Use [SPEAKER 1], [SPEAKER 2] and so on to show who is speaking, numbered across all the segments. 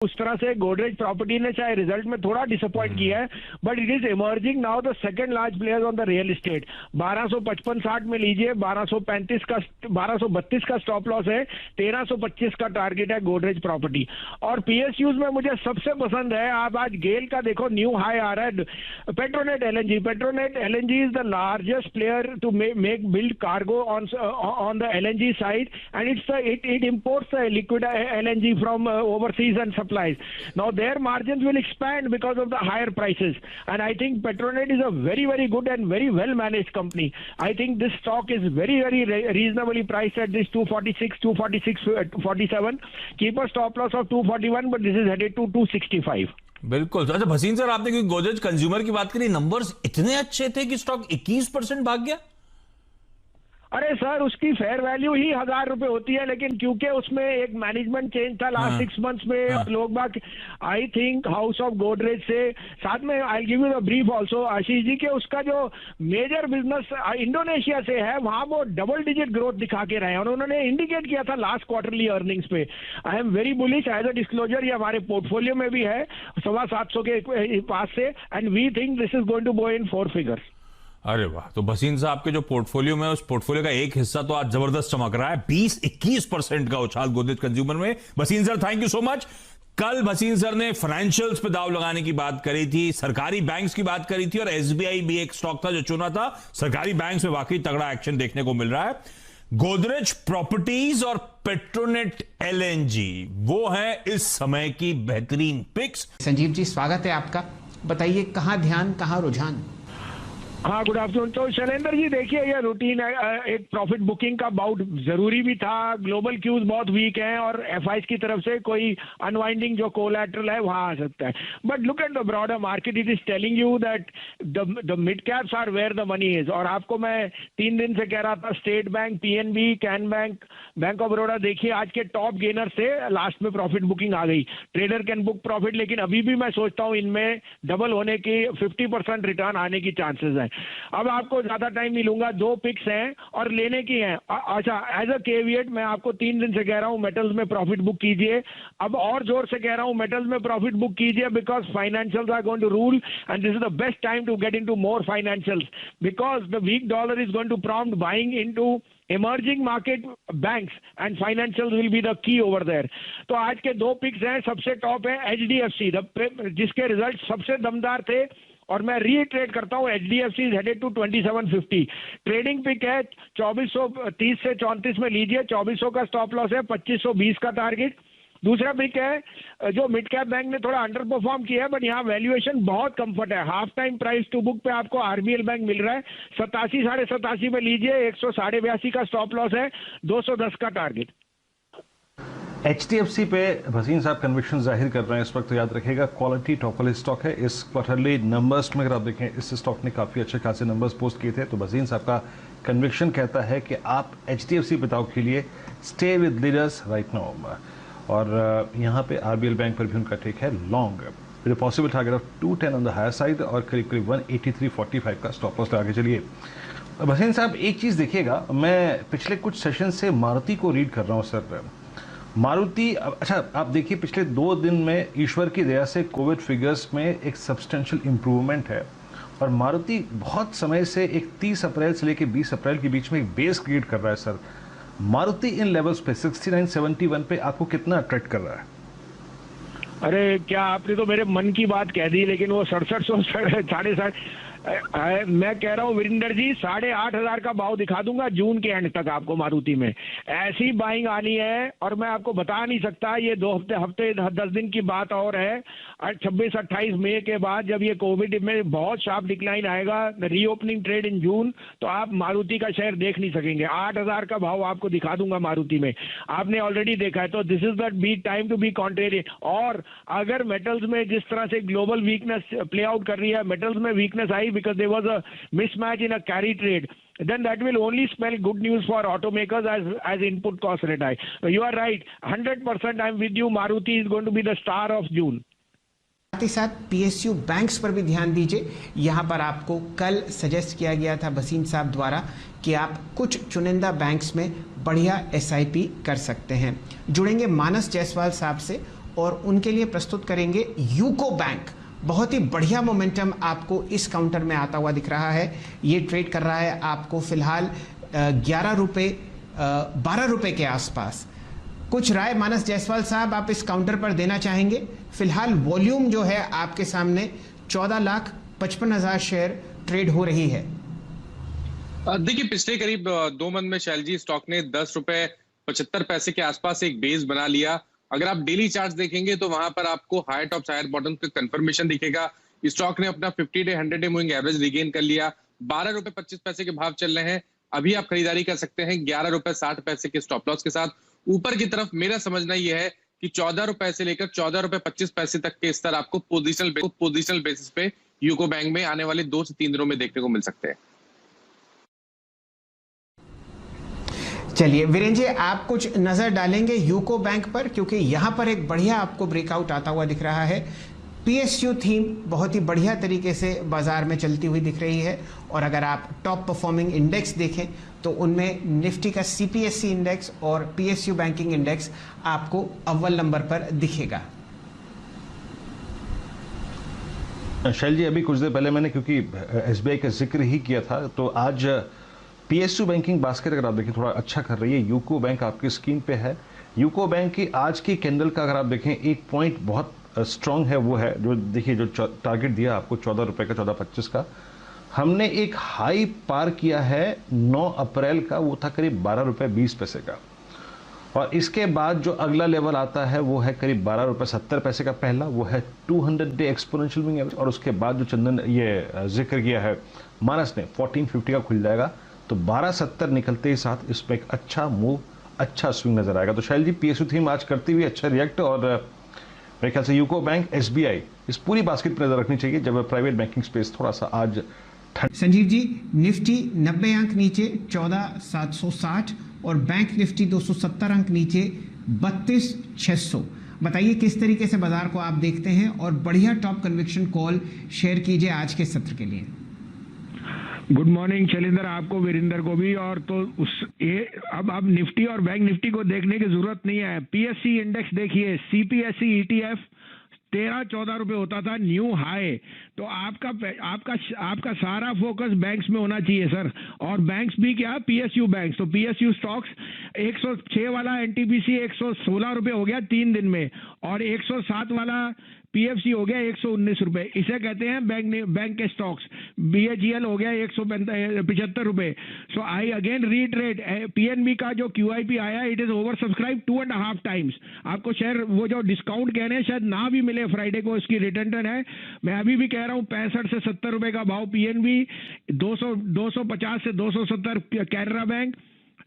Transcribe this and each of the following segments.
[SPEAKER 1] उस तरह से गोदरेज प्रॉपर्टी ने चाहे रिजल्ट में थोड़ा डिसअपॉइंट किया है, but it is emerging now the second large player on the real estate. 1255-60 में लीजिए, 1232 का स्टॉप लॉस है, 1325 का टारगेट है गोदरेज प्रॉपर्टी। और पीएसयूज में मुझे सबसे पसंद है, आप आज गेल का देखो न्यू हाई आ रहा है, Petronet LNG is the largest player to make build cargo on the LNG side, and it imports liquid LNG from overseas and supplies. Now their margins will expand because of the higher prices, and I think Petronet is a very, very good and very well managed company. I think this stock is very, very reasonably priced at this 246, keep a stop loss of 241, but this is headed to 265.
[SPEAKER 2] बिल्कुल। अच्छा Bhasin sir, आपने क्योंकि Godrej consumer की बात करी, numbers इतने अच्छे थे कि स्टॉक 21% भाग गया।
[SPEAKER 1] अरे सर, उसकी फेयर वैल्यू ही 1000 रुपए होती है, लेकिन क्योंकि उसमें एक मैनेजमेंट चेंज था लास्ट 6 मंथ्स में, लोग बाग I think house of Godrej से साथ में, I give you the brief also Ashish ji, के उसका जो मेजर बिजनेस इंडोनेशिया से है, वहां वो डबल डिजिट ग्रोथ दिखा के रहे हैं, और उन्होंने इंडिकेट किया था लास्ट क्वार्टरली अर्निंग्स पे। I am very bullish as a disclosure, ये हमारे पोर्टफोलियो में भी है 725 के पास से, and we think this is going to go in 4 figures.
[SPEAKER 2] अरे वाह, तो भसीन साहब के जो पोर्टफोलियो में, उस पोर्टफोलियो का एक हिस्सा तो आज जबरदस्त चमक रहा है, 20-21% का उछाल गोदरेज कंज्यूमर में। Bhasin sir, thank you so much. कल भसीन सर ने फाइनेंशियल्स पे दाव लगाने की बात करी थी, सरकारी बैंक्स की बात करी थी, और एसबीआई भी एक स्टॉक था जो चुना था। सरकारी बैंक्स में वाकई तगड़ा एक्शन देखने को मिल रहा है। गोदरेज प्रॉपर्टीज और पेट्रोनेट एलएनजी वो है इस समय की बेहतरीन पिक्स।
[SPEAKER 3] संजीव जी, स्वागत है आपका। बताइए, कहां ध्यान, कहां रुझान?
[SPEAKER 1] हाँ, गुड आफ्टरनून। तो शैलेंद्र जी देखिए, ये रूटीन एक प्रॉफिट बुकिंग का बाउट जरूरी भी था। ग्लोबल क्यूज बहुत वीक हैं, और एफआईज की तरफ से कोई अनवाइंडिंग जो कोलैटरल है वहां आ सकता है। But look at the broader market, it is telling you that the mid caps are where the money is. और आपको मैं 3 दिन से कह रहा था, स्टेट बैंक, पीएनबी, कैन बैंक, बैंक ऑफ बड़ौदा, देखिए आज के टॉप गेनर से लास्ट में प्रॉफिट बुकिंग आ गई। ट्रेडर कैन बुक प्रॉफिट, लेकिन अभी भी मैं सोचता हूं इनमें डबल होने की 50% रिटर्न आने की चांसेस है। अब आपको ज्यादा टाइम नहीं लूंगा, 2 पिक्स हैं और लेने की हैं। अच्छा, एज अ केविएट मैं आपको 3 दिन से कह रहा हूं मेटल्स में प्रॉफिट बुक कीजिए। अब और जोर से कह रहा हूं मेटल्स में प्रॉफिट बुक कीजिए, because financials are going to rule, and this is the best time to get into more financials, because the weak dollar is going to prompt buying into emerging market banks, and financial will be the key over there. तो आज के 2 pics हैं, सबसे top है HDFC, जिसके result सबसे दमदार थे, और मैं रीट्रेड करता हूं, HDFC is headed to 2750। Trading pick है 2430 से 34 में लीजिए, 2400 का स्टॉप लॉस है, 2520 का टारगेट। दूसरा पिक है जो मिड कैप बैंक ने थोड़ा अंडर परफॉर्म किया है, बट यहाँ वैल्यूएशन बहुत कंफर्ट है। Half time price to book पे आपको आरबीएल बैंक मिल रहा है, 87 87.5 में लीजिए, 182 का स्टॉप लॉस है, 210 का टारगेट।
[SPEAKER 4] एचडीएफसी पे भसीन साहब कन्विक्शन जाहिर कर रहे हैं इस वक्त, तो याद रखिएगा क्वालिटी टॉप वाली स्टॉक है। इस क्वार्टरली नंबर्स में अगर आप देखें, इस स्टॉक ने काफ़ी अच्छे खासे नंबर्स पोस्ट किए थे, तो भसीन साहब का कन्विक्शन कहता है कि आप एचडीएफसी बताओ के लिए stay with leaders right now. और यहाँ पे आरबीएल बैंक पर भी उनका टेक है long, with possible target of 210 on the higher side, और करीब करीब 183.45 का स्टॉप लॉस लगा के चलिए। भसीन साहब, एक चीज़ देखिएगा, मैं पिछले कुछ सेशन से मारुति को रीड कर रहा हूँ सर। मारुति, अच्छा आप देखिए, पिछले 2 दिन में ईश्वर की दया से कोविड फिगर्स में एक सब्सटेंशियल इम्प्रूवमेंट है, और मारुति बहुत समय से एक 30 अप्रैल से लेकर 20 अप्रैल के बीच में एक बेस क्रिएट कर रहा है सर। मारुति इन लेवल्स पे 69-71 पे आपको कितना अट्रैक्ट कर रहा है?
[SPEAKER 1] अरे क्या आपने तो मेरे मन की बात कह दी, लेकिन वो 6700 7.5 मैं कह रहा हूँ वीरेंद्र जी, 8,500 का भाव दिखा दूंगा जून के एंड तक आपको मारुति में। ऐसी बाइंग आनी है, और मैं आपको बता नहीं सकता, ये 2 हफ्ते 10 दिन की बात और है। 26-28 मई के बाद जब ये कोविड में बहुत शार्प डिक्लाइन आएगा, रीओपनिंग ट्रेड इन जून, तो आप मारुति का शेयर देख नहीं सकेंगे। 8,000 का भाव आपको दिखा दूंगा मारुति में, आपने ऑलरेडी देखा है। तो this is the be time to be contrarian. और अगर मेटल्स में जिस तरह से ग्लोबल वीकनेस प्ले आउट कर रही है, मेटल्स में weakness I because there was a mismatch in a carry trade, then that will only spell good news for automakers as input cost rate high. You are right, 100% I'm with you. Maruti is going to be the star of June.
[SPEAKER 3] साथ ही साथ PSU banks पर भी ध्यान दीजिए। यहाँ पर आपको कल सजेस्ट किया गया था भसीन साहब द्वारा कि आप कुछ चुनिंदा बैंक्स में बढ़िया एसआईपी कर सकते हैं। जुड़ेंगे मानस जायसवाल साहब से और उनके लिए प्रस्तुत करेंगे यूको बैंक। बहुत ही बढ़िया मोमेंटम आपको इस काउंटर में आता हुआ दिख रहा है। ये ट्रेड कर रहा है आपको फिलहाल 12 रुपए के आसपास। कुछ राय मानस जायसवाल साहब आप इस काउंटर पर देना चाहेंगे? फिलहाल वॉल्यूम जो है आपके सामने 14,55,000 शेयर ट्रेड हो रही है।
[SPEAKER 5] देखिए, पिछले करीब 2 मंथ में शैल जी स्टॉक ने 10 रुपए 75 पैसे के आसपास एक बेस बना लिया। अगर आप डेली चार्ट्स देखेंगे तो वहां पर आपको हायर टॉप्स हायर बॉटम का कंफर्मेशन दिखेगा। स्टॉक ने अपना 50 day 100 day moving average regain कर लिया। 12 रुपए 25 पैसे के भाव चल रहे हैं। अभी आप खरीदारी कर सकते हैं 11 रुपए 60 पैसे के स्टॉप लॉस के साथ। ऊपर की तरफ मेरा समझना यह है कि 14 रुपए से लेकर 14 रुपए 25 पैसे तक के स्तर आपको पोजिशनल बेसिस पे यूको बैंक में आने वाले 2 से 3 दिनों में देखने को मिल सकते हैं।
[SPEAKER 3] चलिए वीरेंद्र जी, आप कुछ नजर डालेंगे यूको बैंक पर, क्योंकि यहां पर एक बढ़िया आपको ब्रेकआउट आता हुआ दिख रहा है। पीएसयू थीम बहुत ही बढ़िया तरीके से बाजार में चलती हुई दिख रही है। और अगर आप टॉप परफॉर्मिंग इंडेक्स देखें तो उनमें निफ्टी का सीपीएससी इंडेक्स और पीएसयू बैंकिंग इंडेक्स आपको अव्वल नंबर पर दिखेगा।
[SPEAKER 4] शैल जी, अभी कुछ देर पहले मैंने क्योंकि एसबीआई का जिक्र ही किया था, तो आज पीएसयू बैंकिंग बास्केट अगर आप देखें थोड़ा अच्छा कर रही है। यूको बैंक आपकी स्क्रीन पे है। यूको बैंक की आज की कैंडल का अगर आप देखें एक पॉइंट बहुत स्ट्रांग है, वो है जो देखिए जो टारगेट दिया आपको 14 रुपए का 14.25 का, हमने एक हाई पार किया है 9 अप्रैल का, वो था करीब 12 रुपए 20 पैसे का। और इसके बाद जो अगला लेवल आता है वो है करीब 12 रुपए 70 पैसे का पहला, वो है 200 डे एक्सपोनेंशियल मूविंग एवरेज। और उसके बाद जो चंदन ये जिक्र किया है मानस ने 1450 का खुल जाएगा, तो 1270 निकलते ही साथ इसमें एक अच्छा मूव, अच्छा स्विंग नजर आएगा। तो शैल जी, पीएसयू थीम आज करती हुई अच्छा रिएक्ट, और मेरे ख्याल से यूको बैंक, एसबीआई, इस पूरी बास्केट पर नजर रखनी चाहिए जब प्राइवेट बैंकिंग स्पेस थोड़ा सा आज
[SPEAKER 3] संजीव जी, निफ्टी 90 अंक नीचे 14,760 और बैंक निफ्टी 270 अंक नीचे 32,600। बताइए किस तरीके से बाजार को आप देखते हैं, और बढ़िया टॉप कन्विक्शन कॉल शेयर कीजिए आज के सत्र के लिए।
[SPEAKER 1] गुड मॉर्निंग शैलेंद्र, आपको, वीरेंद्र को भी। और तो अब निफ्टी और बैंक निफ्टी को देखने की जरूरत नहीं है। पीएससी इंडेक्स देखिए, सीपीएससी ईटीएफ 13-14 रुपए होता था न्यू हाई। तो आपका सारा फोकस बैंक्स में होना चाहिए सर। और बैंक्स भी क्या, पीएसयू बैंक्स। तो पीएसयू स्टॉक्स 106 वाला एनटीपीसी 116 रुपए हो गया 3 दिन में, और 107 वाला पीएफसी हो गया 119 रुपए। इसे कहते हैं बैंक के स्टॉक्स। बीएचईएल हो गया 175 रुपए। सो आई अगेन रीट्रेड, पीएनबी का जो क्यूआईपी आया it is over subscribe 2.5 times. आपको शेयर वो जो डिस्काउंट कह रहे हैं शायद ना भी मिले फ्राइडे को, इसकी रिटर्न है। मैं अभी भी कह रहा हूं 65 से 70 रुपए का भाव पीएनबी, 250 से 270 कैनरा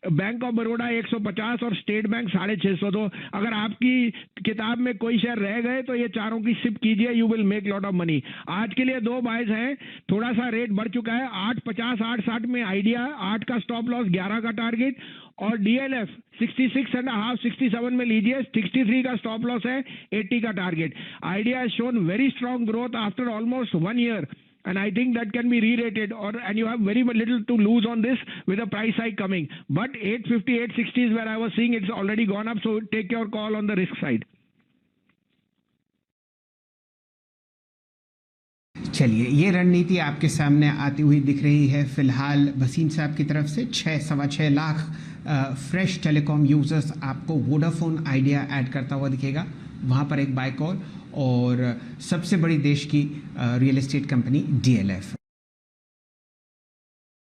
[SPEAKER 1] बैंक ऑफ बड़ौदा 150 और स्टेट बैंक 650। तो अगर आपकी किताब में कोई शेयर रह गए तो ये चारों की सिप कीजिए, you will make lot of money. आज के लिए 2 बाइज हैं, थोड़ा सा रेट बढ़ चुका है। 850 860 में आइडिया 8 का स्टॉप लॉस, 11 का टारगेट, और डीएलएफ 66.5 67 में लीजिए, 63 का स्टॉप लॉस है, 80 का target. Idea has shown very strong growth after almost 1 year. And I think that can be re-rated, and you have very little to lose on this with a price hike coming. But 850, 860 is where I was seeing it's already gone up. So take your call on the risk side.
[SPEAKER 3] चलिए, ये रणनीति आपके सामने आती हुई दिख रही है फिलहाल भसीन साहब की तरफ से। 6-6.25 लाख फ्रेश टेलीकॉम यूजर्स आपको वोडाफोन आइडिया ऐड करता हुआ दिखेगा, वहाँ पर एक बाय कॉल, और सबसे बड़ी देश की रियल एस्टेट कंपनी डीएलएफ।